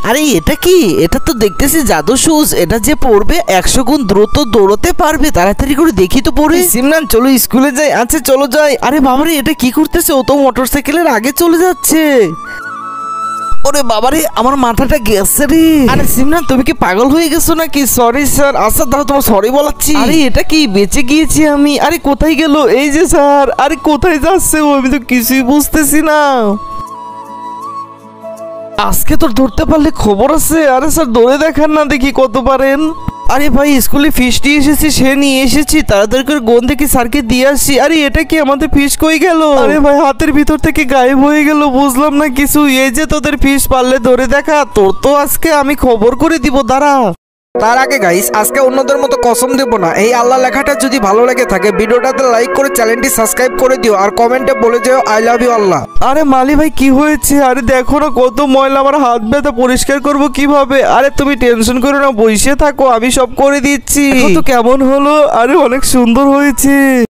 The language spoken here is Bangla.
আরে এটা কি? এটা তো দেখতেছি জাদু শুজ। এটা যে পড়বে 100 গুণ দ্রুত দৌড়তে পারবে। তাড়াতাড়ি করে দেখি তো পড়ে। সিমরান চলো স্কুলে যাই। আচ্ছা চলো যাই। আরে বাবারে এটা কি করতেছে? ও তো মোটরসাইকেলের আগে চলে যাচ্ছে। ওরে বাবারে আমার মাথাটা গেছে রে। আরে সিমরান তুমি কি পাগল হয়ে গেছো নাকি? Sorry sir. আচ্ছা দাঁড়াও তোমার সরি বলাচ্ছি। আরে এটা কি? বেঁচে গিয়েছি আমি। আরে কোথায় গেল? এই যে স্যার। আরে কোথায় যাচ্ছে ও? আমি তো কিছুই বুঝতেছি না। আজকে তো ধরতে পারলে খবর আছে। আরে স্যার ধরে দেখান না দেখি কত পারেন। আরে ভাই স্কুলে ফিস নিয়ে এসেছি, সে নিয়ে এসেছি। তাড়াতাড়ি করে গোন থেকে স্যারকে দিয়ে আসি। আরে এটা কি? আমাদের ফিস কই গেল? আরে ভাই হাতের ভিতর থেকে গায়েব হয়ে গেল, বুঝলাম না কিছু। এই যে তোদের ফিস পারলে ধরে দেখা। তোর তো আজকে আমি খবর করে দিব, দাঁড়া। তার আগে গাইস আজকে অন্যদের মতো কসম দেব না। এই আল্লাহ লেখাটা যদি ভালো লেগে থাকে ভিডিওটাতে লাইক করে চ্যানেলটি সাবস্ক্রাইব করে দিও আর কমেন্টে বলে যাও আই লাভ ইউ আল্লাহ। আরে মালি ভাই কি হয়েছে? আরে দেখো না কত ময়লা, আমার হাত ব্যথা, পরিষ্কার করব কিভাবে? আরে তুমি টেনশন করো না, বসে থাকো, আমি সব করে দিচ্ছি। তো কেমন হলো? আরে অনেক সুন্দর হয়েছে।